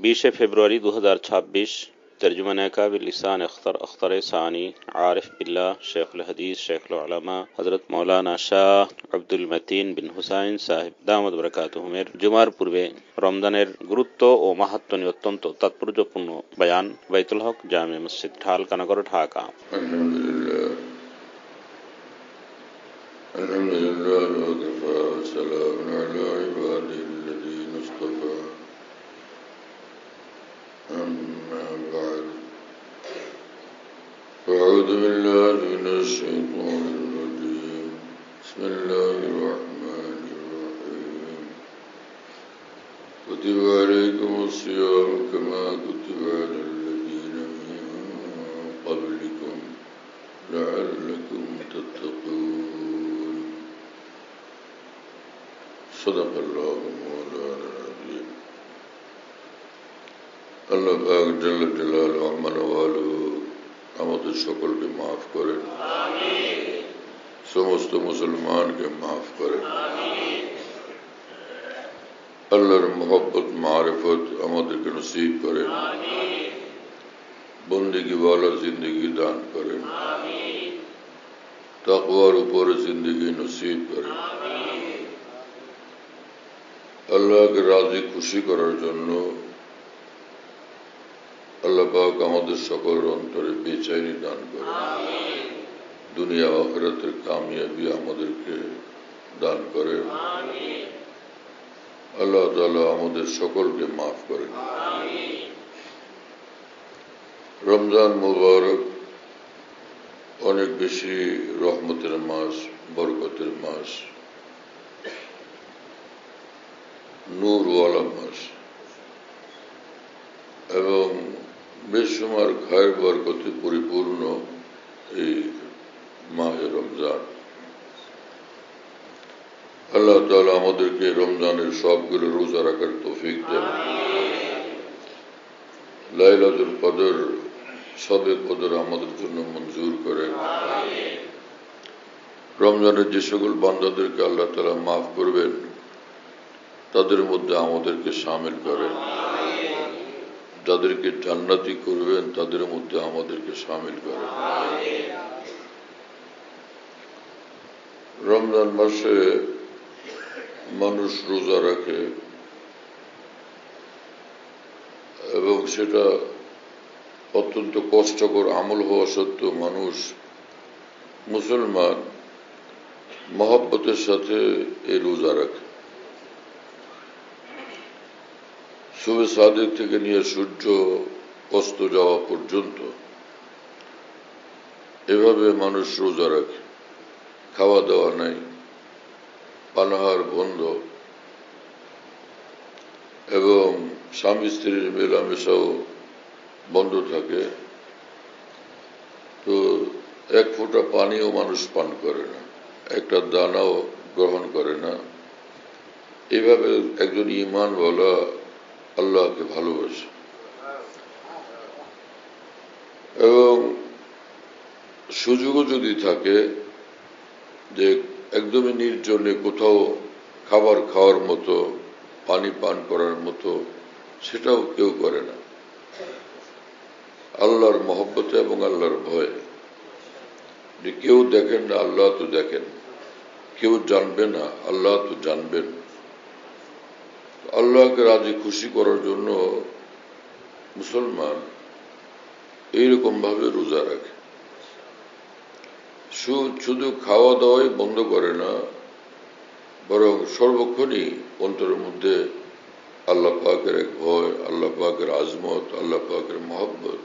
20 फरवरी 2026 तर्जुमान काबिलिसान अख्तर सानी आरिफ बिल्ला शेखुल हदीस शेखुल उलमा हजरत मौलाना शाह আব্দুল মতিন বিন হুসাইন সাহেব দামাত বরকাতুহুমের জুমার পূর্বে রমজানের গুরুত্ব ও মাহাত্ম্য নিয়ে অত্যন্ত তাৎপর্যপূর্ণ বয়ান বাইতুল হক জামে মসজিদ ঢালকানগর ঢাকা। أعوذ بالله من الشيطان الرجيم بسم الله الرحمن الرحيم كتب عليكم الصيام كما كتب على الذين من قبلكم لعلكم تتقون صدق الله مولانا العظيم আল্লাহ পাক জল্ল জালালুহু আম্মা নওয়ালুহু আমাদের সকলকে মাফ করেন, সমস্ত মুসলমানকে মাফ করেন। আল্লাহর মোহব্বত মারিফত আমাদেরকে নসিব করেন, বন্দেগী ওয়ালা জিন্দগি দান করেন, তাকওয়ার উপরে জিন্দগি নসিব করেন। আল্লাহকে রাজি খুশি করার জন্য আল্লাহ পাক আমাদের সকল অন্তরে বেচैनी দান করেন, দুনিয়া আখিরাতের কামিয়াবি আমাদেরকে দান করেন। আল্লাহ তাআলা আমাদের সকলকে মাফ করেন। রমজান মুবারক অনেক বেশি রহমতের মাস, বরকতের মাস, নূরওয়ালা মাস এবং বেশুমার খায়ের বরকতে পরিপূর্ণ এই মাহে রমজান। আল্লাহ তাআলা আমাদেরকে রমজানের সবগুলো রোজা রাখার তৌফিক দেন। লাইলাতুল কদর, শবে কদর আমাদের জন্য মঞ্জুর করেন। রমজানের যে সকল বান্দাদেরকে আল্লাহ তাআলা মাফ করবেন তাদের মধ্যে আমাদেরকে শামিল করেন, যাদেরকে জান্নাতি করবেন তাদের মধ্যে আমাদেরকে শামিল করেন। রমজান মাসে মানুষ রোজা রাখে এবং সেটা অত্যন্ত কষ্টকর আমল হওয়া সত্ত্বেও মানুষ, মুসলমান, মহব্বতের সাথে এই রোজা রাখে। সুবে সাদেক থেকে নিয়ে সূর্য অস্ত যাওয়া পর্যন্ত এভাবে মানুষ রোজা রাখে। খাওয়া দাওয়া নাই, পানাহার বন্ধ এবং স্বামী স্ত্রীর মেলামেশাও বন্ধ থাকে। তো এক ফোঁটা পানিও মানুষ পান করে না, একটা দানাও গ্রহণ করে না। এভাবে একজন ঈমানওয়ালা আল্লাহকে ভালোবাসে এবং সুযোগও যদি থাকে যে একদমই নির্জনে কোথাও খাবার খাওয়ার মতো, পানি পান করার মতো, সেটাও কেউ করে না। আল্লাহর মহব্বতে এবং আল্লাহর ভয়ে যে কেউ দেখেন না, আল্লাহ তো দেখেন, কেউ জানবে না, আল্লাহ তো জানবেন। আল্লাহকে রাজি খুশি করার জন্য মুসলমান এইরকম ভাবে রোজা রাখে। শুধু খাওয়া দাওয়াই বন্ধ করে না, বরং সর্বক্ষণই অন্তরের মধ্যে আল্লাহ পাকের এক ভয়, আল্লাহ পাকের আজমত, আল্লাহ পাকের মহব্বত,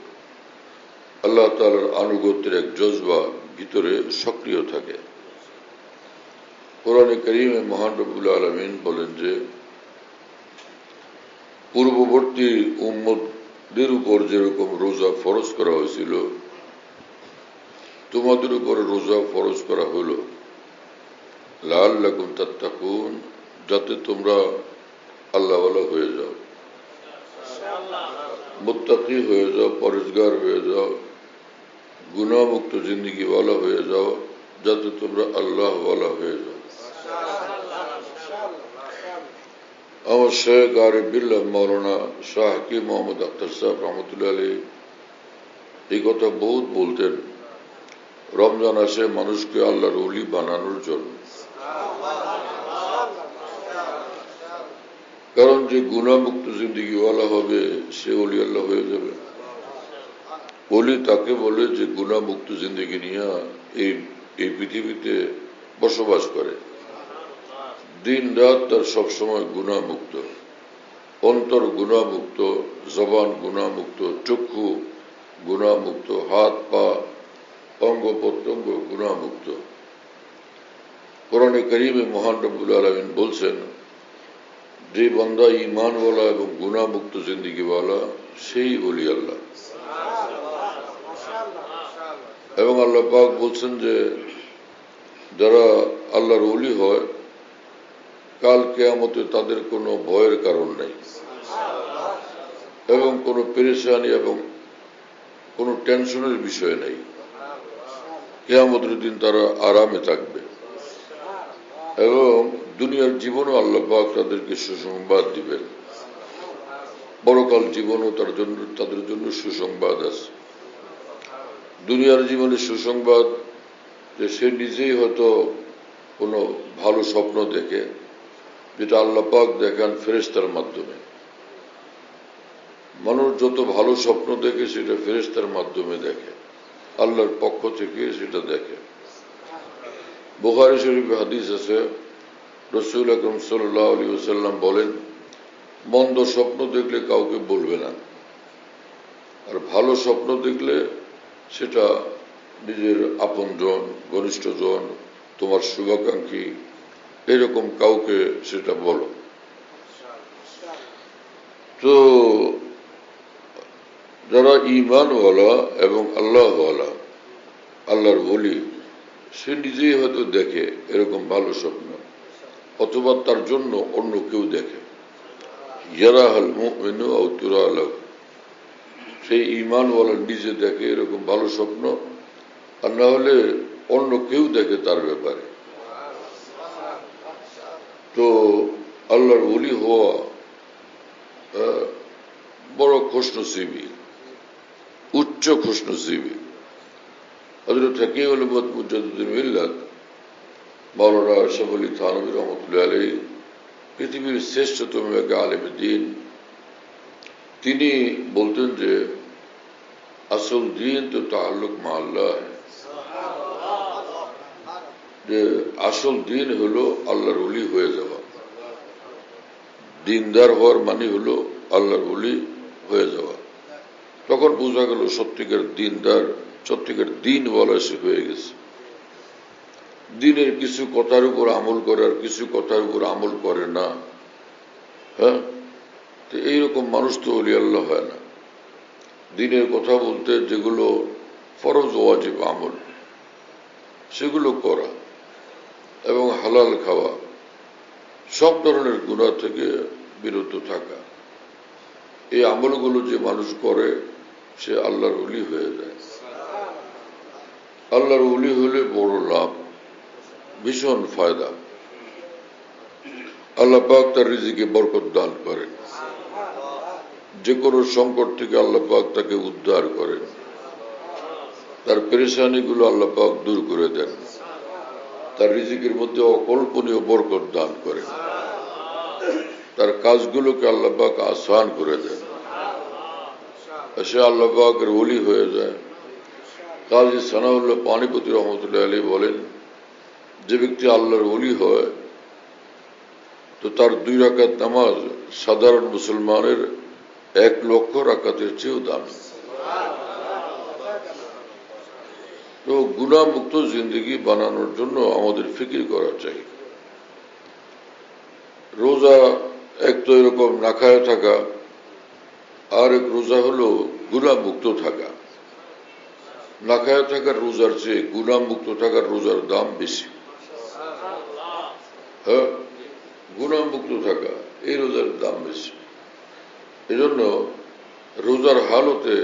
আল্লাহ তাআলার আনুগত্যের এক জজবা ভিতরে সক্রিয় থাকে। কোরআনে কারীমে মহান রব্বুল আলামিন বলেন যে পূর্ববর্তী উম্মতদের উপর যেরকম রোজা ফরজ করা হয়েছিল তোমাদের উপর রোজা ফরজ করা হলো লাআল্লাকুম তাত্তাকুন, যাতে তোমরা আল্লাহওয়ালা হয়ে যাও, মুত্তাকি হয়ে যাও, পরেজগার হয়ে যাও, গুনাহমুক্ত জিন্দেগিওয়ালা হয়ে যাও, যাতে তোমরা আল্লাহওয়ালা হয়ে যাও। আমার শেখ আরিফ বিল্লাহ মৌলানা শাহ হাকিম মোহাম্মদ আখতার সাহেব রহমতুল্লাহ আলী এই কথা বহুত বলতেন। রমজান আসে মানুষকে আল্লাহর ওলি বানানোর জন্য, কারণ যে গুনাহমুক্ত জিন্দিগিওয়ালা হবে সে ওলি আল্লাহ হয়ে যাবে। ওলি তাকে বলে যে গুনাহমুক্ত জিন্দিগি নিয়ে এই পৃথিবীতে বসবাস করে, দিন রাত তার সবসময় গুনাহমুক্ত, অন্তর গুনাহমুক্ত, জবান গুনাহমুক্ত, চক্ষু গুনাহমুক্ত, হাত পা অঙ্গ প্রত্যঙ্গ গুনাহমুক্ত। কোরআনে কারীমে মহান রব্বুল আলামিন বলছেন, যে বান্দা ঈমানওয়ালা এবং গুনাহমুক্ত জিন্দিগিওয়ালা সেই ওলি আল্লাহ। এবং আল্লাহ পাক বলছেন যে যারা আল্লাহর ওলি হয় কাল কিয়ামতে তাদের কোনো ভয়ের কারণ নেই এবং কোনো পেরেশানি এবং কোনো টেনশনের বিষয় নেই। কিয়ামতের দিন তারা আরামে থাকবে এবং দুনিয়ার জীবনও আল্লাহ পাক তাদেরকে সুসংবাদ দিবেন। পরকাল জীবনও তাদের জন্য সুসংবাদ আছে। দুনিয়ার জীবনে সুসংবাদ যে সে নিজেই হয়তো কোনো ভালো স্বপ্ন দেখে, যেটা আল্লাহ পাক দেখান ফেরেশতার মাধ্যমে। মানুষ যত ভালো স্বপ্ন দেখে সেটা ফেরেশতার মাধ্যমে দেখে, আল্লাহর পক্ষ থেকে সেটা দেখে। বুখারী শরীফে হাদিস আছে, রাসূল আকরাম সাল্লাল্লাহু আলাইহি ওয়াসাল্লাম বলেন, মন্দ স্বপ্ন দেখলে কাউকে বলবে না, আর ভালো স্বপ্ন দেখলে সেটা নিজের আপনজন, ঘনিষ্ঠজন, তোমার শুভাকাঙ্ক্ষী এরকম কাউকে সেটা বলো। তো যারা ঈমানওয়ালা এবং আল্লাহওয়ালা, আল্লাহর ওলি, সে নিজেই হয়তো দেখে এরকম ভালো স্বপ্ন, অথবা তার জন্য অন্য কেউ দেখে। ইয়ারাহাল মুমিনু আও তুরা লাহু, সেই ঈমানওয়ালা নিজে দেখে এরকম ভালো স্বপ্ন, আর না হলে অন্য কেউ দেখে তার ব্যাপারে। তো আল্লাহর ওলি হওয়া বড় খুশনসিবি, উচ্চ খুশনসিবি। হযরত হাকিম উল-উম্মত মুজাদ্দিদুল মিল্লাত মাওলানা আশরাফ আলী থানভী রহমতুল্লাহ আলাইহি, পৃথিবীর শ্রেষ্ঠতম এক আলেম দ্বীন, তিনি বলতেন যে আসল দিন তো তাআল্লুক মা আল্লাহ, যে আসল দিন হলো আল্লাহর ওলি হয়ে যাওয়া। দিনদার হওয়ার মানে হলো আল্লাহর ওলি হয়ে যাওয়া। তখন বোঝা গেল সত্যিকার দিনদার, সত্যিকার দিনওয়ালা সে হয়ে গেছে। দিনের কিছু কথার উপর আমল করে আর কিছু কথার উপর আমল করে না। হ্যাঁ, তো এইরকম মানুষ তো ওলি আল্লাহ হয় না। দিনের কথা বলতে যেগুলো ফরজ ওয়াজিব আমল সেগুলো করা এবং হালাল খাওয়া, সব ধরনের গুনাহ থেকে বিরত থাকা, এই আমলগুলো যে মানুষ করে সে আল্লাহর ওলি হয়ে যায়। আল্লাহর ওলি হলে বড় লাভ, ভীষণ ফায়দা। আল্লাহ পাক তার রিজিকে বরকত দান করেন, যে কোনো সংকট থেকে আল্লাহ পাক তাকে উদ্ধার করেন, তার পেরেশানিগুলো আল্লাহ পাক দূর করে দেন, তার রিজিকের মধ্যে অকল্পনীয় বরকত দান করেন, তার কাজগুলোকে আল্লাহ পাক আসান করে দেন, সে আল্লাহ পাকের ওলি হয়ে যায়। কাজী সানাউল্লাহ পানিপতি রহমতুল্লাহ আলাইহি বলেন, যে ব্যক্তি আল্লাহর ওলি হয় তো তার 2 রাকাত নামাজ সাধারণ মুসলমানের 1 লক্ষ রাকাতের চেয়েও দামি। তো গুনাহমুক্ত জিন্দেগি বানানোর জন্য আমাদের ফিকির করা চাই। রোজা এক তো এরকম না খায় থাকা, আর এক রোজা হলো গুনাহমুক্ত থাকা। না খায় থাকার রোজার চেয়ে গুনাহমুক্ত থাকার রোজার দাম বেশি। হ্যাঁ, গুনাহমুক্ত থাকা এই রোজার দাম বেশি। এজন্য রোজার হালতে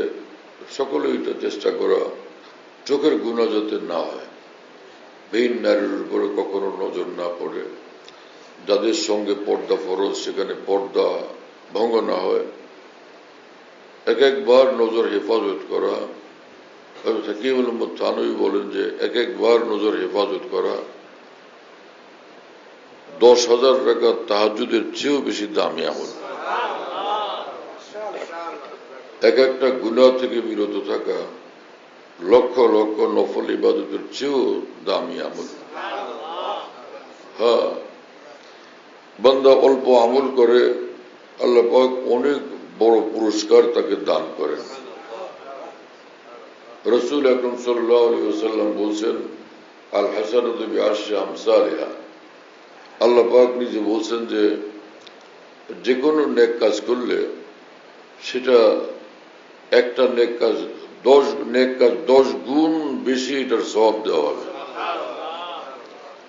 সকলে এটা চেষ্টা করা, চোখের গুনাহ যাতে না হয়, ভিন নারীর উপরে কখনো নজর না পড়ে, যাদের সঙ্গে পর্দা ফরজ সেখানে পর্দা ভঙ্গ না হয়, এক একবার নজর হেফাজত করা। হাকিম আহমদ থানভী বলেন যে এক একবার নজর হেফাজত করা 10,000 টাকা তাহাজ্জুদের চেয়েও বেশি দামি আমল। এক একটা গুনাহ থেকে বিরত থাকা লক্ষ লক্ষ নফল ইবাদতের চেয়েও দামি আমল। হ্যাঁ, বান্দা অল্প আমল করে আল্লাহ পাক অনেক বড় পুরস্কার তাকে দান করেন। রাসূল আকরাম সাল্লাল্লাহু আলাইহি ওয়াসাল্লাম বলছেন, আল হাসানাতু বিআশরি আমসালিহা। আল্লাহ পাক নিজে বলছেন যে যে কোনো নেক কাজ করলে সেটা একটা নেক কাজ 10 গুণ বেশি এটার সওয়াব দেওয়া হবে।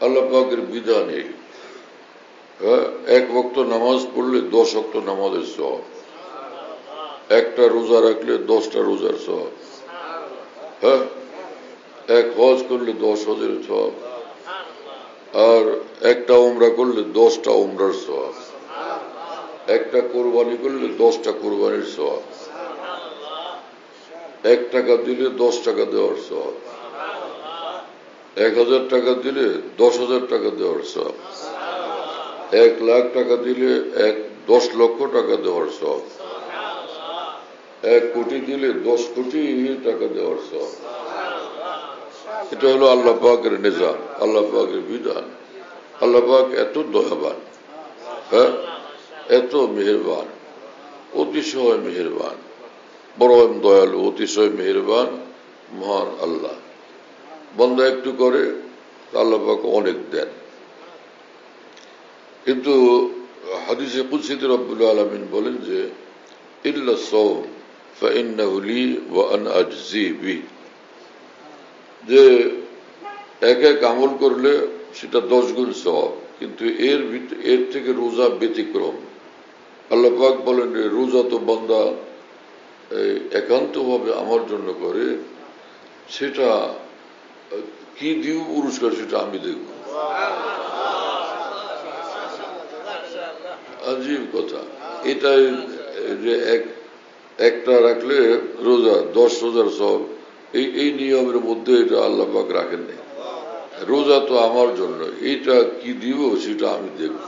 আল্লাহ পাকের বিধান এই। হ্যাঁ, এক ওয়াক্ত নামাজ পড়লে 10 ওয়াক্ত নামাজের সওয়াব, একটা রোজা রাখলে 10টা রোজার সওয়াব, হ্যাঁ, এক হজ করলে 10 হজের সওয়াব, আর একটা উমরা করলে 10টা উমরার সওয়াব, একটা কোরবানি করলে 10টা কোরবানির সওয়াব, 1 টাকা দিলে 10 টাকা দেওয়ার সওয়াব, 1000 টাকা দিলে 10,000 টাকা দেওয়ার সওয়াব, 1 লাখ টাকা দিলে 10 লক্ষ টাকা দেওয়ার সওয়াব, 1 কোটি দিলে 10 কোটি টাকা দেওয়ার সওয়াব। এটা হলো আল্লাহ পাকের নিজাম, আল্লাহ পাকের বিধান। আল্লাহ পাক এত দয়াবান, হ্যাঁ, এত মেহেরবান, অতিশয় মেহেরবান, পরম দয়ালু, অতিশয় মেহেরবান মহান আল্লাহ। বান্দা একটু করে আল্লাহ পাক অনেক দেন। কিন্তু হাদিসে কুদসিতে রব্বুল আলামিন বলেন যে ইল্লা সাওম ফাইন্নাহু লি ওয়া আনা আজজি বিহি, যে এক এক আমল করলে সেটা 10 গুণ সওয়াব, কিন্তু এর থেকে রোজা ব্যতিক্রম। আল্লাহ পাক বলেন যে রোজা তো বান্দা একান্তভাবে আমার জন্য করে, সেটা কি দিব পুরস্কার সেটা আমি দেখব। আজীব কথা। এটাই যে একটা রাখলে রোজা 10 রোজার সওয়াব, এই নিয়মের মধ্যে এটা আল্লাহ পাক রাখেন নাই। রোজা তো আমার জন্য, এটা কি দিব সেটা আমি দেখব।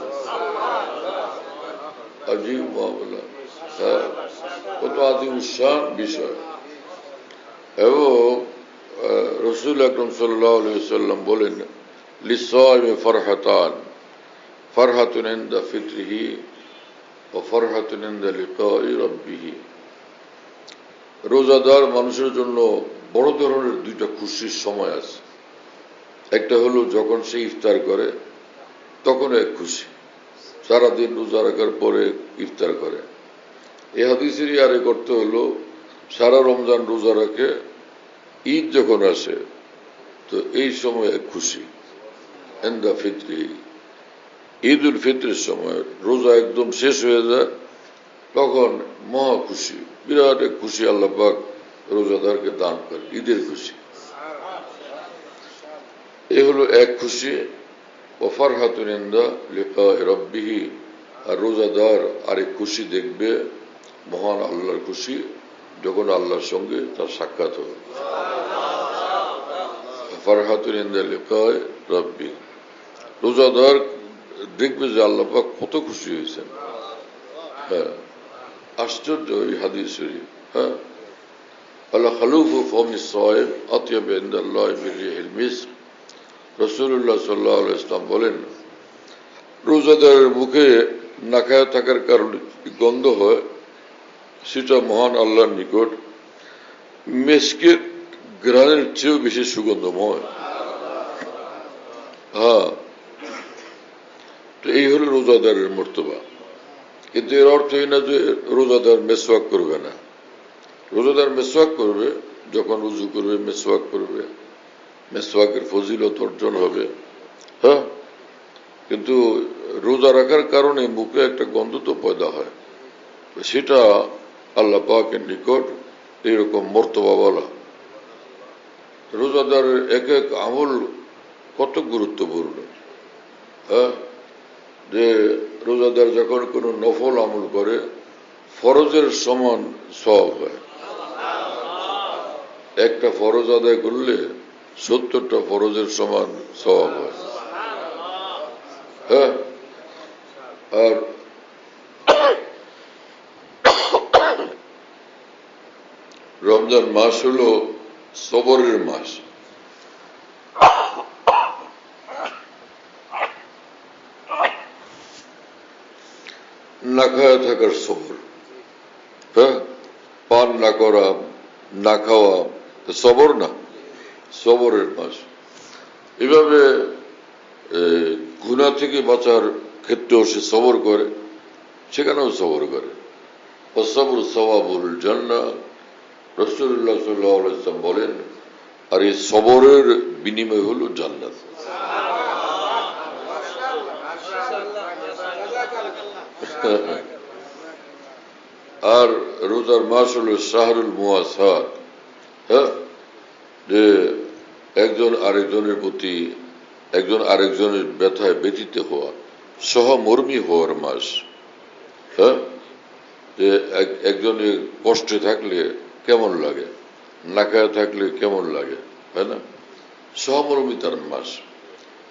আজীব মামলা, হ্যাঁ, কত আযীম শান বিষয়। এবং রাসূল আকরাম সাল্লাল্লাহু আলাইহি ওয়াসাল্লাম বলেন লিসাইমি ফারহাতান, ফারহাতুন ইনদা ফিতরিহি ওয়া ফারহাতুন ইনদা লিকাই রাব্বিহি। রোজাদার মানুষের জন্য বড় ধরনের 2টা খুশির সময় আছে। একটা হলো যখন সে ইফতার করে, তখন এক খুশি, সারাদিন রোজা রাখার পরে ইফতার করে। এই হাদিসেরই আরেক অর্থ হলো সারা রমজান রোজা রাখে, ঈদ যখন আসে তো এই সময় এক খুশি, ইনদা ফিতরি, ঈদ উল ফিতরের সময় রোজা একদম শেষ হয়ে যায়, তখন মহা খুশি, বিরাট এক খুশি আল্লাহ পাক রোজাদারকে দান করে, ঈদের খুশি। এ হলো এক খুশি। ও ফারহাতুন ইনদা লিকাই রাব্বিহি, আর রোজাদার আরেক খুশি দেখবে মহান আল্লাহর খুশি, যখন আল্লাহর সঙ্গে তার সাক্ষাৎ হবে। ফারহাতুন ইনদা লিকাই রাব্বি, রোজাদার দেখবে যে আল্লাহ পাক কত খুশি হয়েছেন। হ্যাঁ, আশ্চর্য এই হাদিস শরীফ। হ্যাঁ, আল্লাহ খালুফু ফামিস সাইম আতিয়াব ইনদাল্লাহি মিন রিহিল মিস্ক। রাসূলুল্লাহ সাল্লাল্লাহু আলাইহি ওয়াসাল্লাম বলেন, রোজাদারের মুখে না খাওয়া থাকার কারণে গন্ধ হয়, সেটা মহান আল্লাহর নিকট মেস্কের ঘ্রাণের চেয়েও বেশি সুগন্ধময়। হ্যাঁ, তো এই হলো রোজাদারের মর্তবা। কিন্তু এর অর্থ এই না যে রোজাদার মেসওয়াক করবে না। রোজাদার মেসওয়াক করবে, যখন উযু করবে মেসওয়াক করবে, মেসওয়াকের ফজিলত অর্জন হবে। হ্যাঁ, কিন্তু রোজা রাখার কারণে মুখে একটা গন্ধ তো পয়দা হয়, সেটা আল্লাহ পাকের নিকট এরকম মর্তবা বলা। রোজাদারের এক এক আমল কত গুরুত্বপূর্ণ। হ্যাঁ, যে রোজাদার যখন কোনো নফল আমল করে ফরজের সমান সওয়াব হয়। একটা ফরজ আদায় করলে 70টা ফরজের সমান সওয়াব হয়। হ্যাঁ, আর রমজান মাস হলো সবরের মাস। না খাওয়া থাকার সবর, হ্যাঁ, পান না করা, না খাওয়া সবর না, সবরের মাস। এভাবে গুনাহ থেকে বাঁচার ক্ষেত্রেও সে সবর করে, সেখানেও সবর করে। সবর সওয়াবুল জান্নাহ, রাসূলুল্লাহ সাল্লাল্লাহু আলাইহি ওয়াসাল্লাম বলেন, আর এই সবরের বিনিময় হলো জান্নাত। আর রোজার মাস হলো শাহরুল মুওয়াসাত, হ্যাঁ, যে একজন আরেকজনের প্রতি, একজন আরেকজনের ব্যথায় ব্যথিত হওয়া, সহমর্মী হওয়ার মাস। হ্যাঁ, যে একজনের কষ্টে থাকলে কেমন লাগে, না খাওয়া থাকলে কেমন লাগে, তাই না? সহমর্মিতার মাস।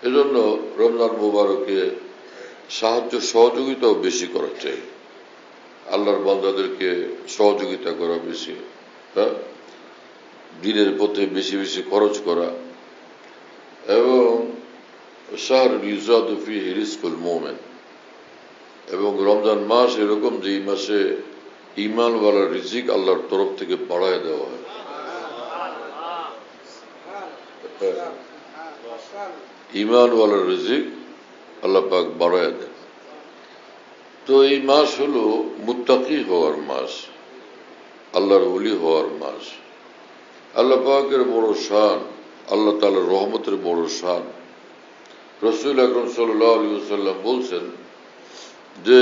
এজন্য রমজান মুবারকে সাহায্য সহযোগিতাও বেশি করা চাই, আল্লাহর বান্দাদেরকে সহযোগিতা করা বেশি, হ্যাঁ, দিনের পথে বেশি বেশি খরচ করা। এবং শাহরুল ইউজাদু ফীহি রিজকুল মুমিন, এবং রমজান মাস এরকম যে এই মাসে ঈমানওয়ালার রিজিক আল্লাহর তরফ থেকে বাড়ায় দেওয়া হয়। ঈমানওয়ালার রিজিক আল্লাহ পাক বাড়ায় দেন। তো এই মাস হলো মুত্তাকি হওয়ার মাস, আল্লাহর ওলি হওয়ার মাস। আল্লাহ পাকের বড় শান, আল্লাহ তাআলার রহমতের বড় শান। রাসূল আকরাম সাল্লাল্লাহু আলাইহি ওয়াসাল্লাম বলছেন যে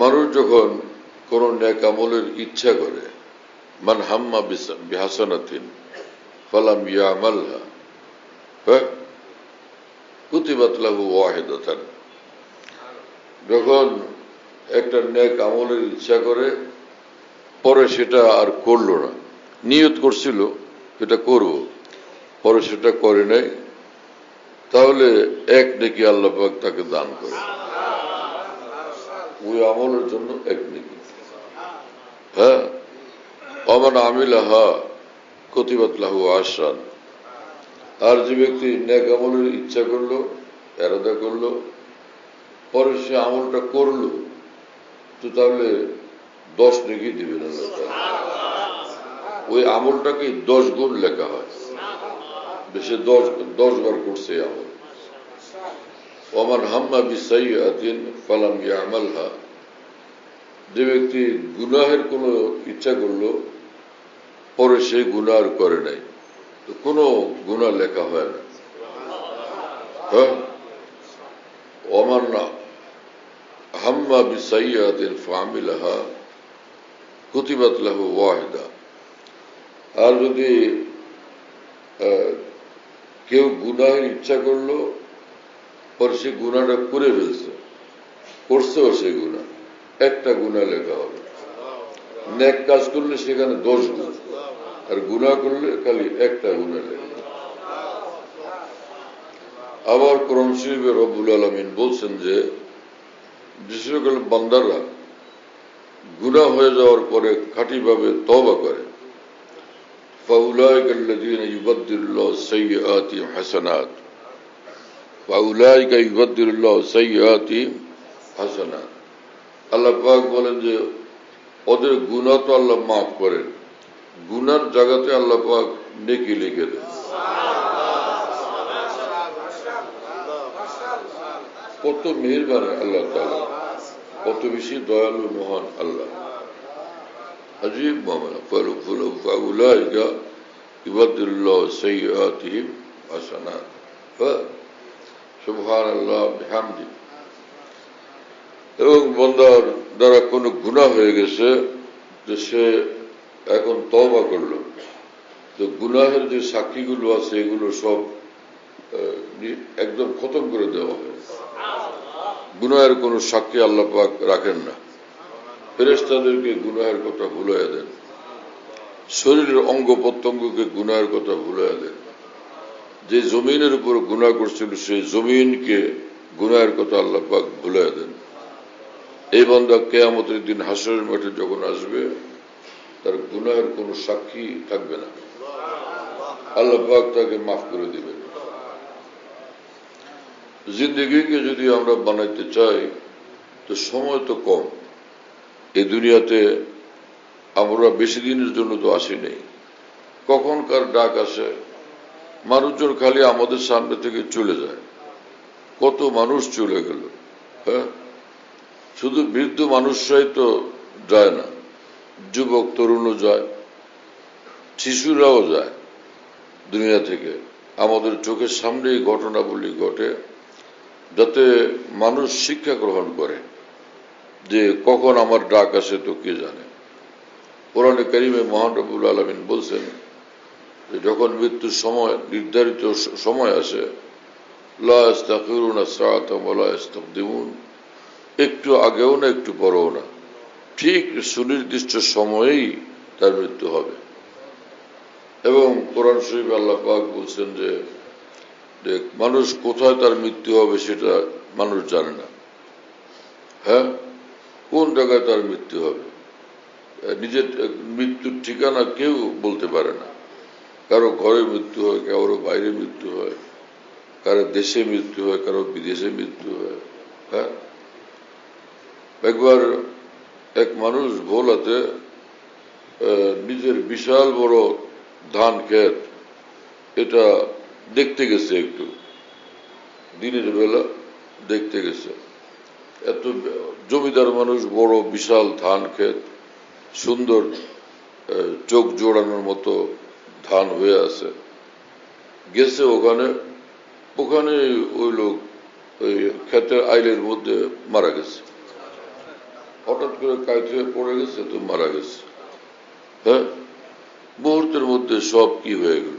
মানুষ যখন কোন নেক আমলের ইচ্ছা করে, মান হাম্মা বিহাসানাতিন ফালাম ইয়ামালহা কুতিবাত লাহু ওয়াহিদাতান, যখন একটা নেক আমলের ইচ্ছা করে পরে সেটা আর করলো না, নিয়ত করছিল এটা করব, পরে সেটা করে নাই, তাহলে এক নেকি আল্লাহ পাক তাকে দান করে, ওই আমলের জন্য এক নেকি। হ্যাঁ, ওমান আমিলাহা কুতিবাত লাহু আশরান। আর যে ব্যক্তি নেক আমলের ইচ্ছা করলো, এরাদা করলো, পরে সে আমলটা করলো, তো তাহলে 10 নেকি দিবেন আল্লাহ তাআলা। ওই আমলটাকে 10 গুণ লেখা হয়, সে 10 বার করছে আমল। ওমান হাম্মা বিসাইয়্যাতিন ফালাম ইয়ামালহা, যে ব্যক্তি গুনাহের কোনো ইচ্ছা করলো পরে সে গুনাহ করে নাই, তো কোনো গুনাহ লেখা হয় না। হ্যাঁ, ওমান হাম্মা বিসাইয়্যাতিন ফাআমিলাহা কুতিবাত লাহু ওয়াহিদা। আর যদি কেউ গুনাহের ইচ্ছা করলো পরে সে গুনাহটা করে ফেলছে, করছেও সে গুনাহ, একটা গুনাহ লেখা হবে। নেক কাজ করলে সেখানে 10 গুণ, আর গুনাহ করলে খালি একটা গুনাহ লেখা। আবার কোরআন শরীফে রব্বুল আলামিন বলছেন যে যে সকল বান্দারা গুনাহ হয়ে যাওয়ার পরে খাঁটিভাবে তওবা করে, ফাউলাইকাল্লাযীনা ইউবাদদিলুল্লাহু সাইয়্যাতিহিম হাসানাত, ফাউলাইকা ইউবাদদিলুল্লাহু সাইয়্যাতিহিম হাসানাত। আল্লাহ পাক বলেন যে ওদের গুনাহ তো আল্লাহ মাফ করেন, গুনার জায়গাতে আল্লাহ পাক নেকি লিখে দেন। কত মেহেরবান আল্লাহ তাআলা, কত বেশি দয়ালু মহান আল্লাহ, আজীব মামলা। ফাউলাইকা ইউবাদদিলুল্লাহু সাইয়্যাতিহিম হাসানাত, সুবহানাল্লাহ বিহামদি। এবং বান্দার দ্বারা কোনো গুনাহ হয়ে গেছে, যে সে এখন তওবা করলো, তো গুনাহের যে সাক্ষীগুলো আছে এগুলো সব একদম খতম করে দেওয়া হয়। গুনাহের কোনো সাক্ষী আল্লাহ পাক রাখেন না। ফেরেশতাদেরকে গুনাহের কথা ভুলাইয়া দেন, শরীরের অঙ্গ প্রত্যঙ্গকে গুনাহের কথা ভুলাইয়া দেন। যে জমিনের উপর গুনাহ করছিল সেই জমিনকে গুনাহের কথা আল্লাহ পাক ভুলাইয়া দেন। এই বান্দা কিয়ামতের দিন হাসরের মাঠে যখন আসবে তার গুনাহের কোনো সাক্ষী থাকবে না, আল্লাহ পাক তাকে মাফ করে দিবেন। জিন্দেগিকে যদি আমরা বানাইতে চাই তো সময় তো কম। এই দুনিয়াতে আমরা বেশি দিনের জন্য তো আসি নেই। কখনকার ডাক আসে, মানুষজন খালি আমাদের সামনে থেকে চলে যায়। কত মানুষ চলে গেল। হ্যাঁ, শুধু বৃদ্ধ মানুষরাই তো যায় না, যুবক তরুণও যায়, শিশুরাও যায় দুনিয়া থেকে। আমাদের চোখের সামনে এই ঘটনাবলী ঘটে যাতে মানুষ শিক্ষা গ্রহণ করে যে কখন আমার ডাক আসে তো কে জানে। কোরআনে কারিমে মহান রব্বুল আলামিন বলছেন যে যখন মৃত্যুর সময় নির্ধারিত সময় আসে, লা ইস্তাখিরুনা সাআতান ওয়া লা ইস্তাকদিমুন, একটু আগেও না একটু পরেও না, ঠিক সুনির্দিষ্ট সময়েই তার মৃত্যু হবে। এবং কোরআন শরীফে আল্লাহ পাক বলছেন যে মানুষ কোথায় তার মৃত্যু হবে সেটা মানুষ জানে না। হ্যাঁ, কোন জায়গায় তার মৃত্যু হবে নিজের মৃত্যুর ঠিকানা কেউ বলতে পারে না। কারো ঘরে মৃত্যু হয়, কারো বাইরে মৃত্যু হয়, কারো দেশে মৃত্যু হয়, কারো বিদেশে মৃত্যু হয়। হ্যাঁ, একবার এক মানুষ ভোলাতে নিজের বিশাল বড় ধান ক্ষেত এটা দেখতে গেছে, একটু দিনের বেলা দেখতে গেছে। এত জমিদার মানুষ, বড় বিশাল ধান ক্ষেত, সুন্দর চোখ জোড়ানোর মতো ধান হয়ে আছে। গেছে ওখানে, ওখানে ওই লোক ওই ক্ষেতের আইলের মধ্যে মারা গেছে। হঠাৎ করে কাইত হয়ে পড়ে গেছে তো মারা গেছে। হ্যাঁ, মুহূর্তের মধ্যে সব কি হয়ে গেল।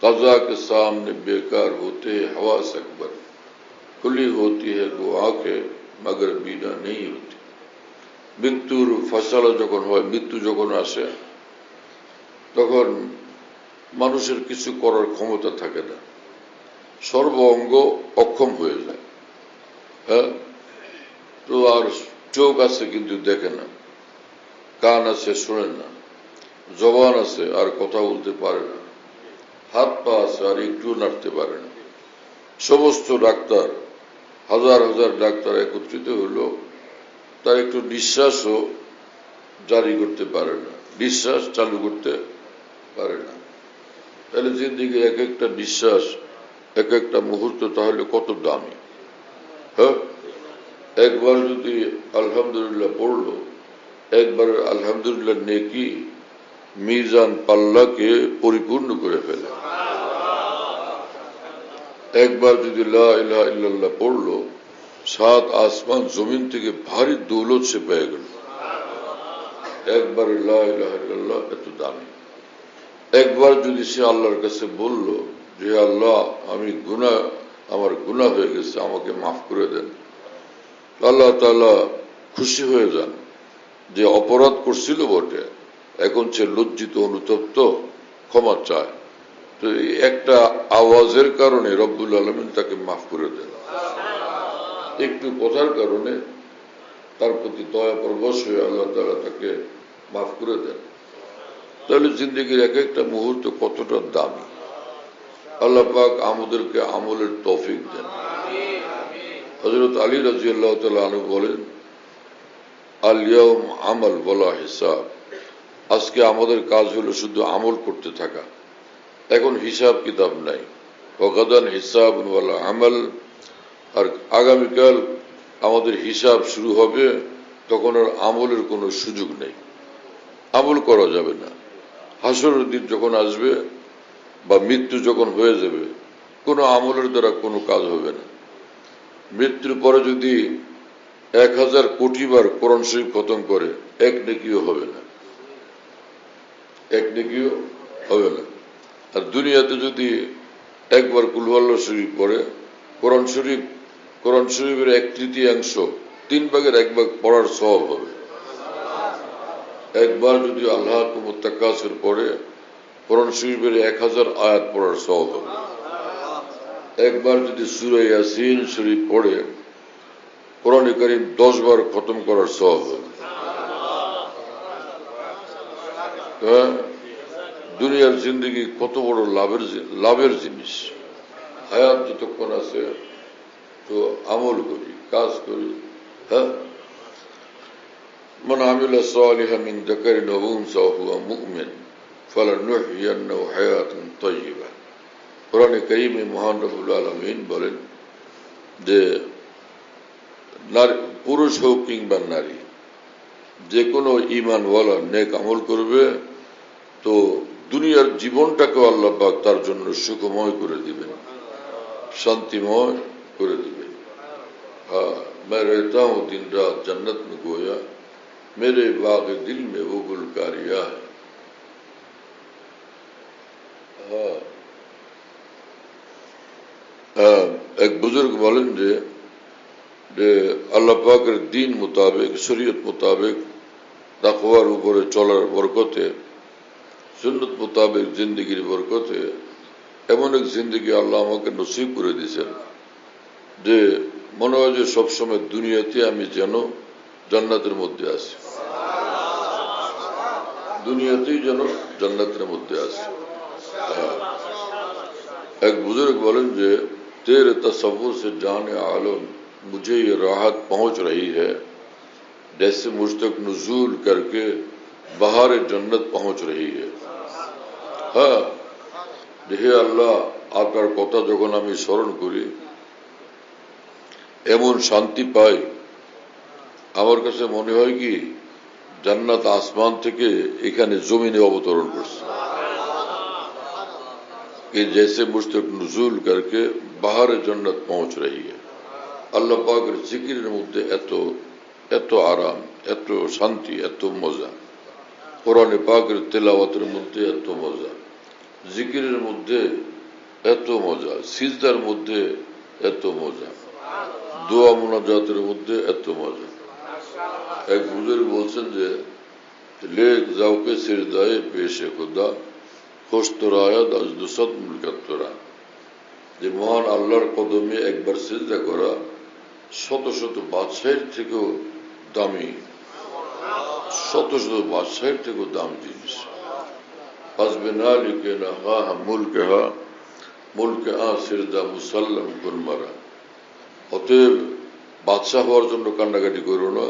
কাজা के सामने बेकार होते हैं हवास अकबर, खुली होती है गो आंखें मगर बीना नहीं होती। মৃত্যুর ফয়সালা যখন হয়, মৃত্যু যখন আসে তখন মানুষের কিছু করার ক্ষমতা থাকে না, সর্ব অঙ্গ অক্ষম হয়ে যায়। হ্যাঁ, তো আর চোখ আছে কিন্তু দেখে না, কান আছে শোনে না, জবান আছে আর কথা বলতে পারে না, হাত পা আছে আর একটু নাড়তে পারে না। সমস্ত ডাক্তার, হাজার হাজার ডাক্তার একত্রিত হলো, তার একটু নিঃশ্বাসও জারি করতে পারে না, নিঃশ্বাস চালু করতে পারে না। তাহলে জিন্দেগি এক একটা নিঃশ্বাস, এক একটা মুহূর্ত তাহলে কত দামি। হ্যাঁ, একবার যদি আলহামদুলিল্লাহ পড়লো, একবার আলহামদুলিল্লাহ নেকি মিজান পাল্লাকে পরিপূর্ণ করে ফেলে। একবার যদি লা ইলাহা ইল্লাল্লাহ পড়লো, 7 আসমান জমিন থেকে ভারী দৌলত সে পেয়ে গেল। একবার লা ইলাহা ইল্লাল্লাহ এত দামি। একবার যদি সে আল্লাহর কাছে বলল যে আল্লাহ আমার গুনাহ হয়ে গেছে, আমাকে মাফ করে দেন, আল্লাহ তাআলা খুশি হয়ে যান যে অপরাধ করছিল বটে, এখন সে লজ্জিত অনুতপ্ত ক্ষমা চায়। তো একটা আওয়াজের কারণে রব্বুল আলামিন তাকে মাফ করে দেন। একটু কথার কারণে তার প্রতি দয়া পরবশ হয়ে আল্লাহ তাআলা তাকে মাফ করে দেন। তাহলে জিন্দেগির এক একটা মুহূর্ত কতটা দামি। আল্লাহ পাক আমাদেরকে আমলের তৌফিক দেন। হযরত আলী রাদিয়াল্লাহু তাআলা আনহু বলেন, আল ইয়াউম আমাল ওয়ালা হিসাব। আজকে আমাদের কাজ হলো শুধু আমল করতে থাকা, এখন হিসাব কিতাব নাই। ওয়াগাদান হিসাব ওয়ালা আমাল, আর আগামীকাল আমাদের হিসাব শুরু হবে, তখন আর আমলের কোনো সুযোগ নেই, আমল করা যাবে না। হাসরের দিন যখন আসবে বা মৃত্যু যখন হয়ে যাবে, কোনো আমলের দ্বারা কোনো কাজ হবে না। মৃত্যুর পরে যদি 1000 কোটি বার কোরআন শরীফ খতম করে, এক নেকিও হবে না, এক নেকিও হবে না। আর দুনিয়াতে যদি একবার কুল হুয়াল্লাহ শরীফ পড়ে, কোরআন শরীফের 1/3 3 ভাগের 1 ভাগ পড়ার সওয়াব হবে। একবার যদি আল্লাহ মুত্তাকাসির পড়ে কোরআন শরীফের 1000 আয়াত পড়ার সওয়াব হবে। একবার যদি সূরা ইয়াসিন শরীফ পড়ে কোরআনে কারীম 10 বার খতম করার সওয়াব হবে। দুনিয়ার জিন্দগি কত বড় লাভের জিনিস। হায়াত যতক্ষণ আছে তো আমল করি, কাজ করি। মান আমিলা সালিহান মিন যাকারিন ওয়া উনসা ওয়া হুয়া মুমিন ফালানুহইয়ান্নাহু হায়াতান তাইয়্যিবা। কোরআনে কারীমে মহান রব্বুল আলামিন বলেন যে পুরুষ হোক কিংবা নারী, যে কোনো ঈমানওয়ালা নেক আমল করবে তো দুনিয়ার জীবনটাকে আল্লাহ পাক তার জন্য সুখময় করে দিবেন, শান্তিময় করে দিবেন। हाँ, मैं रहता हूँ दिन रात जन्नत में गोया, मेरे बाग दिल में वो गुलकारिया है। एक बुजुर्ग बोलें যে আল্লাহ পাকের দিন মোতাবেক, শরীয়ত মোতাবেক তাকওয়ার উপরে চলার বরকতে, সুন্নত মোতাবেক জিন্দগির বরকতে এমন এক জিন্দগি আল্লাহ আমাকে নসিব করে দিয়েছেন যে মনে হয় যে সবসময় দুনিয়াতে আমি যেন জান্নাতের মধ্যে আছি, দুনিয়াতেই যেন জান্নাতের মধ্যে আছি। এক বুजुर्ग बोलें যে तेरे तसव्वुर से जाने आलम मुझे ये राहत पहुंच रही है जैसे मुझ तक नुज़ूल करके बहार जन्नत पहुंच रही है। हाँ, হে আল্লাহ, আপনার কথা যখন আমি স্মরণ করি এমন শান্তি পাই, আমার কাছে মনে হয় কি জান্নাত আসমান থেকে এখানে জমিনে অবতরণ করছে। कि जैसे मुझ तक नुज़ूल करके बाहर जन्नत पहुंच रही है। আল্লাহ পাকের জিকিরের মধ্যে এত আরাম, এত শান্তি, এত মজা। কোরআনে পাকের তেলাওয়াতের মধ্যে এত মজা, জিকিরের মধ্যে এত মজা, সিজদার মধ্যে এত মজা, দোয়া মুনাজাতের মধ্যে এত মজা। এক বুজুর্গ বলছেন যে লেক জাওকে সিজদায়ে পেশে খুদা খোশতরায়াদ আজ দুসদ মুলকাতরা, যে মহান আল্লাহর কদমে একবার সিজদা করা শত শত বাদশাহের থেকেও দামি, শত শত বাদশাহের থেকেও দামি জিনিস। হাসবে না লিখে না হা মুলকে সিজদা মুসাল্লাম কুন মারা। অতএব বাদশাহ হওয়ার জন্য কান্নাকাটি করো না,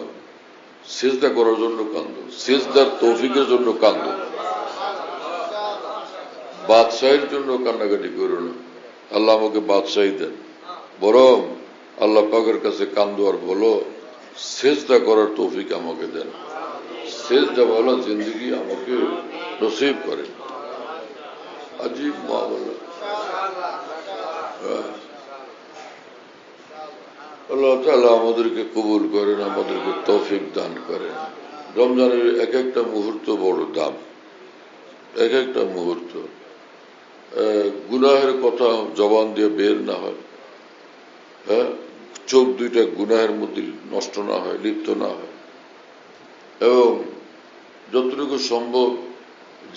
সিজদা করার জন্য কান্দো, সিজদার তৌফিকের জন্য কান্দো। বাদশাহের জন্য কান্নাকাটি করো না, আল্লাহ আমাকে বাদশাহী দেন, বরং আল্লাহ পাকের কাছে কান্দো আর বলো সিজদা করার তৌফিক আমাকে দেন, সিজদা ওয়ালা জিন্দগি আমাকে নসিব করেন। আজীব মামলা। আল্লাহ তাআলা আমাদেরকে কবুল করেন, আমাদেরকে তৌফিক দান করেন। রমজানের এক একটা মুহূর্ত বড় দাম, এক একটা মুহূর্ত। গুনাহের কথা জবান দিয়ে বের না হয়, চোখ দুইটা গুনাহের মধ্যে নষ্ট না হয়, লিপ্ত না হয়, এবং যতটুকু সম্ভব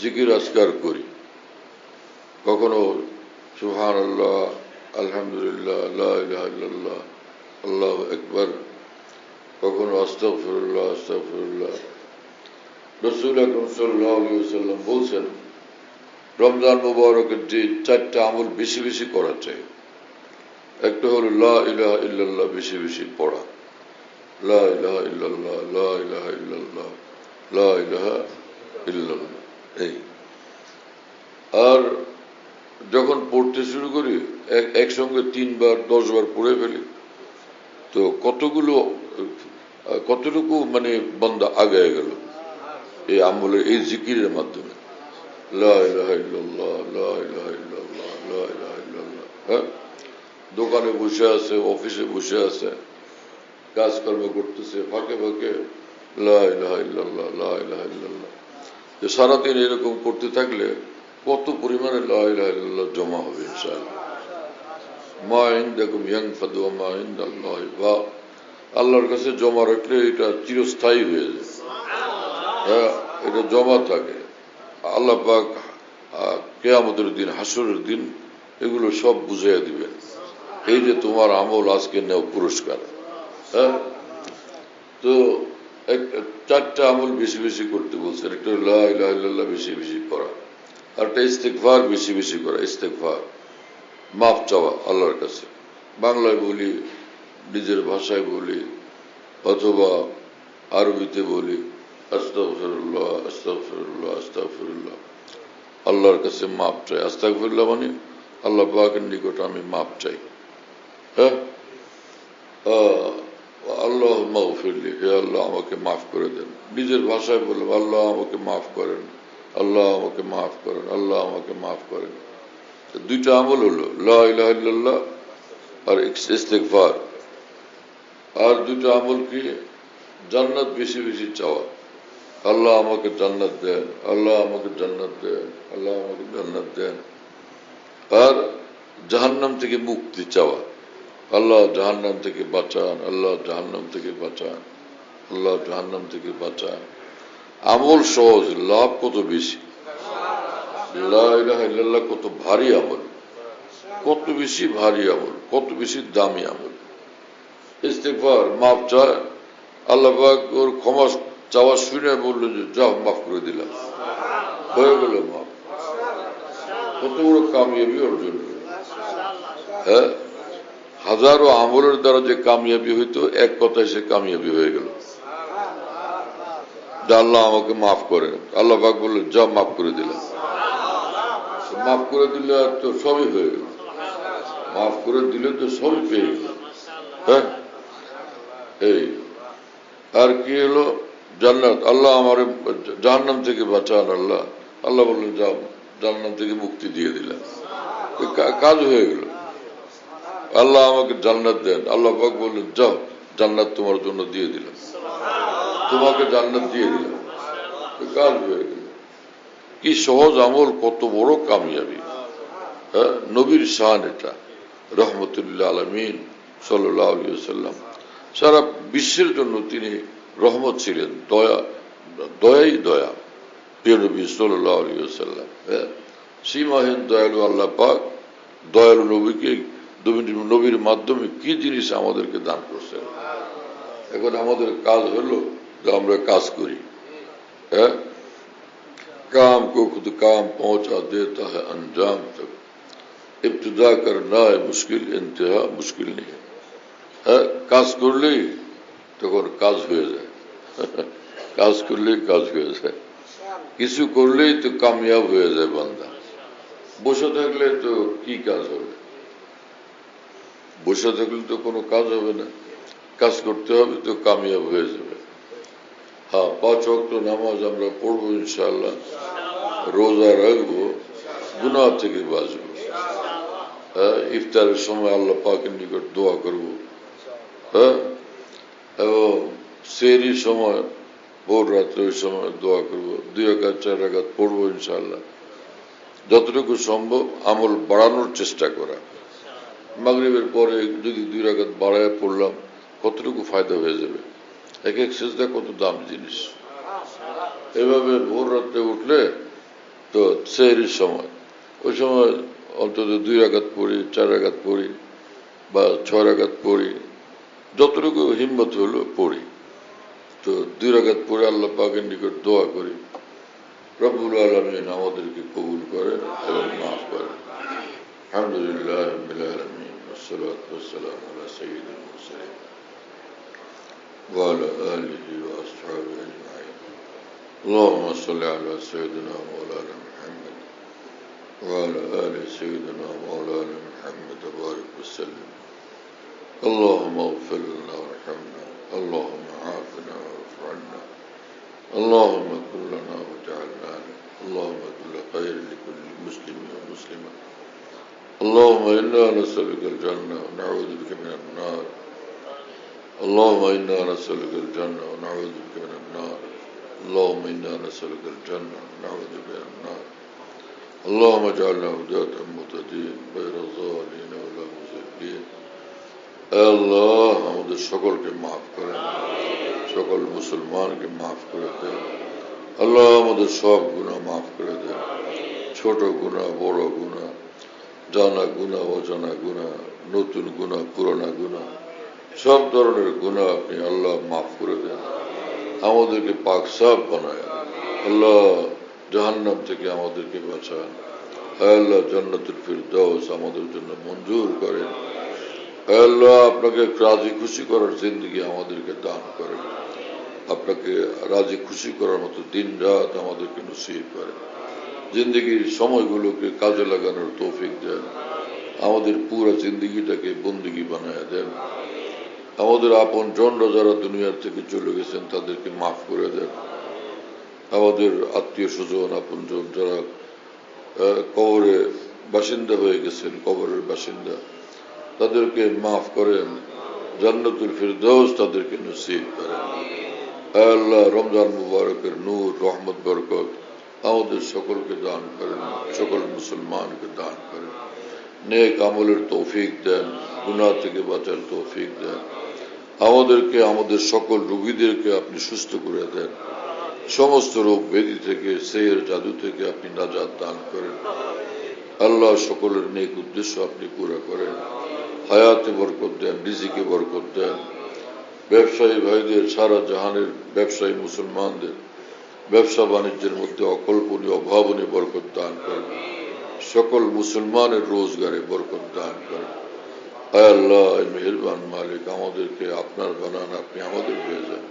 জিকির আজকার করি। কখনো সুবহানাল্লাহ, আলহামদুলিল্লাহ, লা ইলাহা ইল্লাল্লাহ, আল্লাহু আকবার, কখনো আস্তাগফিরুল্লাহ আস্তাগফিরুল্লাহ। রাসূল আকরাম সাল্লাল্লাহু আলাইহি ওয়াসাল্লাম বলছেন রমজান মুবারকের যে 4টা আমল বেশি বেশি করা চাই। একটা হলো লা ইলাহা ইল্লাল্লাহ, বেশি বেশি পড়া, লা ইলাহা ইল্লাল্লাহ, লা ইলাহা ইল্লাল্লাহ, লা ইলাহা ইল্লাল্লাহ। এই আর যখন পড়তে শুরু করি একসঙ্গে 3 বার 10 বার পড়ে ফেলি তো কতটুকু মানে বান্দা আগায় গেল এই আমলের, এই জিকিরের মাধ্যমে। লা ইলাহা ইল্লাল্লাহ, লা ইলাহা ইল্লাল্লাহ, লা ইলাহা ইল্লাল্লাহ। হ্যাঁ, দোকানে বসে আছে, অফিসে বসে আছে, কাজকর্ম করতেছে, ফাঁকে ফাঁকে লা ইলাহা ইল্লাল্লাহ, লা ইলাহা ইল্লাল্লাহ। সারাদিন এরকম করতে থাকলে কত পরিমাণে লা ইলাহা ইল্লাল্লাহ জমা হবে ইনশাআল্লাহ। মা ইনদাকুম ইয়ানফাদু ওয়া মা ইনদাল্লাহি বাক। আল্লাহর কাছে জমা রাখলে এটা চিরস্থায়ী হয়ে যায়। হ্যাঁ, এটা জমা থাকে। আল্লাহ পাক কিয়ামতের দিন, হাসরের দিন এগুলো সব বুঝাইয়া দিবেন। এই যে তোমার আমল, আজকে নেও পুরস্কার। হ্যাঁ, তো চারটা আমল বেশি বেশি করতে বলছেন। একটা লা ইলাহা ইল্লাল্লাহ বেশি বেশি করা, আর একটা ইস্তেগফার বেশি বেশি করা। ইস্তেগফার, মাফ চাওয়া আল্লাহর কাছে। বাংলায় বলি, নিজের ভাষায় বলি, অথবা আরবিতে বলি আস্তাগফিরুল্লাহ আস্তাগফিরুল্লাহ আস্তাগফিরুল্লাহ। আল্লাহর কাছে মাপ চাই। আস্তাগফিরুল্লাহ মানে আল্লাহ পাকের নিকট আমি মাপ চাই। হ্যাঁ, আল্লাহ মাগফিরলি, হে আল্লাহ আমাকে মাফ করে দেন। নিজের ভাষায় বললাম আল্লাহ আমাকে মাফ করেন, আল্লাহ আমাকে মাফ করেন, আল্লাহ আমাকে মাফ করেন। দুইটা আমল হলো লা ইলাহা ইল্লাল্লাহ আর ইস্তেগফার। আর দুইটা আমল কি? জান্নাত বেশি বেশি চাওয়া। আল্লাহ আমাকে জান্নাত দেন, আল্লাহ আমাকে জান্নাত দেন, আল্লাহ আমাকে জান্নাত দেন। আর জাহান্নাম থেকে মুক্তি চাওয়া। আল্লাহ জাহান্নাম থেকে বাঁচান, আল্লাহ জাহান্নাম থেকে বাঁচান, আল্লাহ জাহান্নাম থেকে বাঁচান। আমল সহজ, লাভ কত বেশি। লা ইলাহা ইল্লাল্লাহ কত ভারী আমল, কত বেশি ভারী আমল, কত বেশি দামি আমল। ইস্তেগফার, মাফ চায়। আল্লাহ পাক ওর ক্ষমা চাওয়া শুনে বললো যে যাও মাফ করে দিলাম, হয়ে গেল মাফ। কত বড় কামিয়াবি অর্জন হল। হ্যাঁ, হাজারো আমলের দ্বারা যে কামিয়াবি হইতো, এক কথায় সে কামিয়াবি হয়ে গেল। আল্লাহ আমাকে মাফ করেন। আল্লাহ পাক বললো যা মাফ করে দিলাম। মাফ করে দিলে আর তো সবই হয়ে গেল। মাফ করে দিলে তো সবই পেয়ে গেল। হ্যাঁ, এই আর কি হলো? জান্নাত। আল্লাহ আমার জাহান্নাম থেকে বাঁচান। আল্লাহ, আল্লাহ বললেন যাও জাহান্নাম থেকে মুক্তি দিয়ে দিলাম, কাজ হয়ে গেল। আল্লাহ আমাকে জান্নাত দেন। আল্লাহ পাক বললেন যাও জান্নাত তোমার জন্য দিয়ে দিলাম, তোমাকে জান্নাত দিয়ে দিলাম, কাজ হয়ে গেল। কি সহজ আমল, কত বড় কামিয়াবি। হ্যাঁ, নবীর শান এটা। রহমতুল্লাহ আলামিন সাল্লাল্লাহু আলাইহি ওয়াসাল্লাম সারা বিশ্বের জন্য তিনি রহমত ছিলেন, দয়া, দয়াই দয়া। প্রিয় নবী সাল্লাল্লাহু আলাইহি ওয়াসাল্লাম, সীমাহীন দয়ালু আল্লাহ পাক দয়ালু নবীকে, নবীর মাধ্যমে কি জিনিস আমাদেরকে দান করছেন। এখন আমাদের কাজ হলো যে আমরা কাজ করি। হ্যাঁ, काम को खुद काम पहुंचा देता है अंजाम तक, इब्तिदा करना है मुश्किल, इंतहा मुश्किल नहीं है। হ্যাঁ, কাজ করলেই তখন কাজ হয়ে যায়। কাজ করলেই কাজ হয়ে যায়। কিছু করলেই তো কামিয়াব হয়ে যায় বান্দা। বসে থাকলে তো কি কাজ হবে? বসে থাকলে তো কোনো কাজ হবে না। কাজ করতে হবে তো কামিয়াব হয়ে যাবে। হ্যাঁ, 5 ওয়াক্ত নামাজ আমরা পড়বো ইনশাআল্লাহ, রোজা রাখবো, গুনাহ থেকে বাঁচবো। হ্যাঁ, ইফতারের সময় আল্লাহ পাকের নিকট দোয়া করবো। হ্যাঁ, এবং সেহরির সময়, ভোর রাত্রের সময় দোয়া করবো। 2 রাকাত 4 রাকাত পড়বো ইনশাআল্লাহ। যতটুকু সম্ভব আমল বাড়ানোর চেষ্টা করা। মাগরিবের পরে যদি 2 রাকাত বাড়ায় পড়লাম, কতটুকু ফায়দা হয়ে যাবে। এক এক সেজদা কত দাম জিনিস। এভাবে ভোর রাত্রে উঠলে তো সেহরির সময়, ওই সময় অন্তত 2 রাকাত পড়ি, 4 রাকাত পড়ি বা 6 রাকাত পড়ি, যতটুকু হিম্মত হলো পড়ি। তো 2 রাকাত পড়ে আল্লাহ পাকের নিকট দোয়া করি, রব্বুল আলামিন আমাদেরকে কবুল করেন এবং মাফ করেন। আলহামদুলিল্লাহ রাব্বিল আলামিন, ওয়াসসালাতু ওয়াসসালামু আলা সাইয়্যিদিল মুরসালিন ওয়া আলা আলিহি ওয়া আসহাবিহি আজমাইন। اللهم صل على سيدنا مولانا محمد وعلى آل سيدنا مولانا محمد وبارك وسلم. اللهم اغفر لنا وارحمنا، اللهم عافنا واعف عنا، اللهم كن لنا واجعلنا لك، اللهم كل خير لكل مسلم ومسلمة. اللهم إنا نسألك الجنة ونعوذ بك من النار، اللهم إنا نسألك الجنة ونعوذ بك من النار، اللهم إنا نسألك الجنة ونعوذ بك من النار. اللهم اجعلنا هداة مهتدين غير ضالين ولا مضلين আল্লাহ আমাদের সকলকে মাফ করেন সকল মুসলমানকে মাফ করে দেন আল্লাহ আমাদের সব গুনাহ মাফ করে দেন ছোট গুনাহ বড় গুনাহ জানা গুনাহ অজানা গুনাহ নতুন গুনাহ পুরানা গুনাহ সব ধরনের গুনাহ আপনি আল্লাহ মাফ করে দেন আমাদেরকে পাক সাফ বানায় আল্লাহ জাহান্নাম থেকে আমাদেরকে বাঁচান আল্লাহ জান্নাতুল ফিরদাউস আমাদের জন্য মঞ্জুর করেন আল্লাহ আপনাকে রাজি খুশি করার জিন্দেগি আমাদেরকে দান করেন আপনাকে রাজি খুশি করার মতো দিন রাত আমাদেরকে নসিব করেন জিন্দেগির সময়গুলোকে কাজে লাগানোর তৌফিক দেন আমাদের পুরো জিন্দেগিটাকে বন্দেগী বানায় দেন আমাদের আপন জনরা যারা দুনিয়ার থেকে চলে গেছেন তাদেরকে মাফ করে দেন আমাদের আত্মীয় স্বজন আপনজন যারা কবরে বাসিন্দা হয়ে গেছেন কবরের বাসিন্দা তাদেরকে মাফ করেন জান্নাতুল ফিরদাউস তাদেরকে নসিব করেন আল্লাহ রমজান মুবারকের নূর রহমত বরকত আমাদের সকলকে দান করেন সকল মুসলমানকে দান করেন নেক আমলের তৌফিক দেন গুনাহ থেকে বাঁচার তৌফিক দেন আমাদেরকে আমাদের সকল রোগীদেরকে আপনি সুস্থ করে দেন সমস্ত রোগ ব্যাধি থেকে সেহের জাদু থেকে আপনি নাজাত দান করেন আল্লাহ সকলের নেক উদ্দেশ্য আপনি পুরা করেন হায়াতে বরকত দেন রিজিকে বরকত দেন ব্যবসায়ী ভাইদের সারা জাহানের ব্যবসায়ী মুসলমানদের ব্যবসা বাণিজ্যের মধ্যে অকল্পনীয় অভাবনীয় বরকত দান করেন সকল মুসলমানের রোজগারে বরকত দান করেন আয় আল্লাহ মেহেরবান মালিক আমাদেরকে আপনার বানান আপনি আমাদের হয়ে যান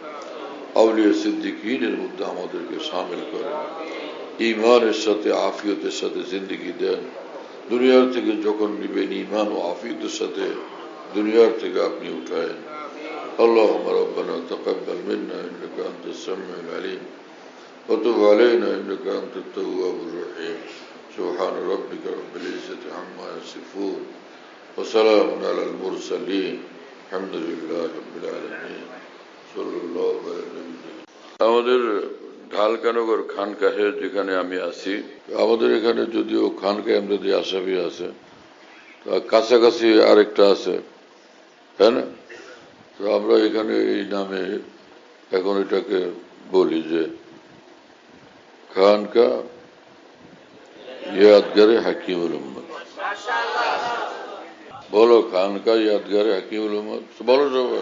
আউলিয়া সিদ্দিকীনের মধ্যে আমাদেরকে শামিল করেন ঈমানের সাথে আফিয়তের সাথে জিন্দেগি দেন দুনিয়ার থেকে যখন নিবেন ঈমান ও আফিয়তের সাথে দুনিয়ার থেকে আপনি উঠায়েন اللهم ربنا تقبل منا إنك أنت السميع العليم وتب علينا إنك أنت التواب الرحيم سبحان ربك رب العزة عما يصفون وسلام على المرسلين الحمد لله رب العالمين صلى الله على النبي আমাদের ঢালকানগর খানকাহে যেখানে আমি আছি আমাদের এখানে যদিও খানকাহে আমরাদি আশাবি আছে কাছাকাছি আরেকটা আছে তাই না তো আমরা এখানে এই নামে এখন এটাকে বলি যে খানকা ইয়াদগারে হাকিমুল উম্মত বলো খানকা ইয়াদগারে হাকিমুল উম্মত বলো সবাই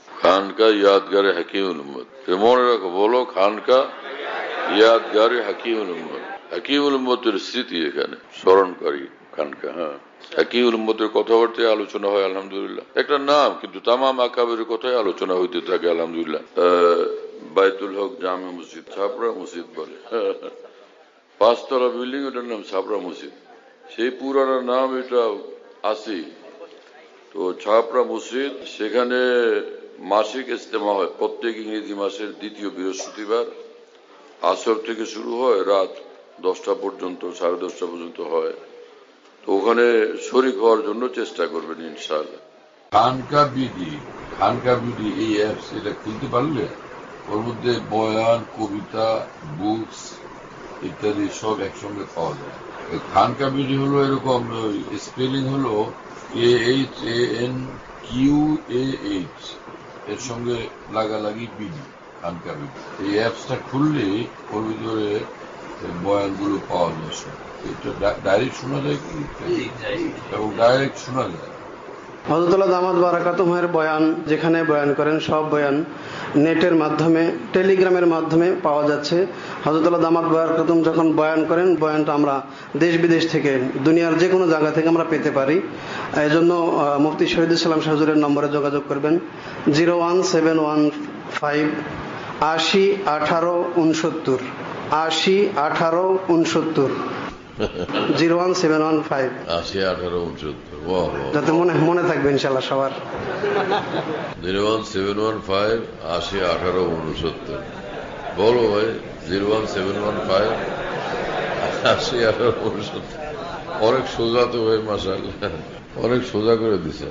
খানকা ইয়াদগারে হাকিমুল উম্মত মনে রাখো বলো খানকা ইয়াদগারে হাকিমুল উম্মত হাকিমুল উম্মতের স্মৃতি এখানে স্মরণকারী খানকা হ্যাঁ হাকিমুল উম্মতের কথাবার্তায় আলোচনা হয় আলহামদুলিল্লাহ একটা নাম কিন্তু তামাম আকাবের কথাই আলোচনা হইতে থাকে আলহামদুলিল্লাহ বাইতুল হক জামে মসজিদ ছাপড়া মসজিদ বলে 5 তলা বিল্ডিং ওটার নাম ছাপড়া মসজিদ সেই পুরানো নাম এটা আছে তো ছাপড়া মসজিদ সেখানে মাসিক ইজতেমা হয় প্রত্যেক ইংরেজি মাসের দ্বিতীয় বৃহস্পতিবার আসর থেকে শুরু হয় রাত 10টা পর্যন্ত 10:30 পর্যন্ত হয় তো ওখানে শরীক হওয়ার জন্য চেষ্টা করবেন ইনশাআল্লাহ খানকা বিডি এই অ্যাপস এটা খুলতে পারলে ওর মধ্যে বয়ান কবিতা বুকস ইত্যাদি সব একসঙ্গে পাওয়া যায় খানকা বিডি হলো এরকম স্পেলিং হলো AHANQAH এর সঙ্গে লাগালাগি বিডি খানকা বিডি এই অ্যাপসটা খুললে ওর ভিতরে বয়ানগুলো পাওয়া যায় এটা ডাইরেক্ট শোনা যায় কি এবং ডাইরেক্ট শোনা যায় হযরতুল্লাহ দামাত বারাকাতুহুর বয়ান যেখানে বয়ান করেন সব বয়ান নেটের মাধ্যমে টেলিগ্রামের মাধ্যমে পাওয়া যাচ্ছে হযরতুল্লাহ দামাত বারাকাতুহু যখন বয়ান করেন বয়ানটা আমরা দেশ বিদেশ থেকে দুনিয়ার যে কোনো জায়গা থেকে আমরা পেতে পারি এজন্য মুফতি শহীদুল ইসলাম শাহ হুজুরের নম্বরে যোগাযোগ করবেন 01715 80 18 69 80 18 69 01715 80 18 69 যাতে মনে থাকবে ইনশাআল্লাহ সবার 01715 80 18 69 বলো ভাই 01715 80 18 69 অনেক সোজা তো ভাই মাশাআল্লাহ অনেক সোজা করে দিছে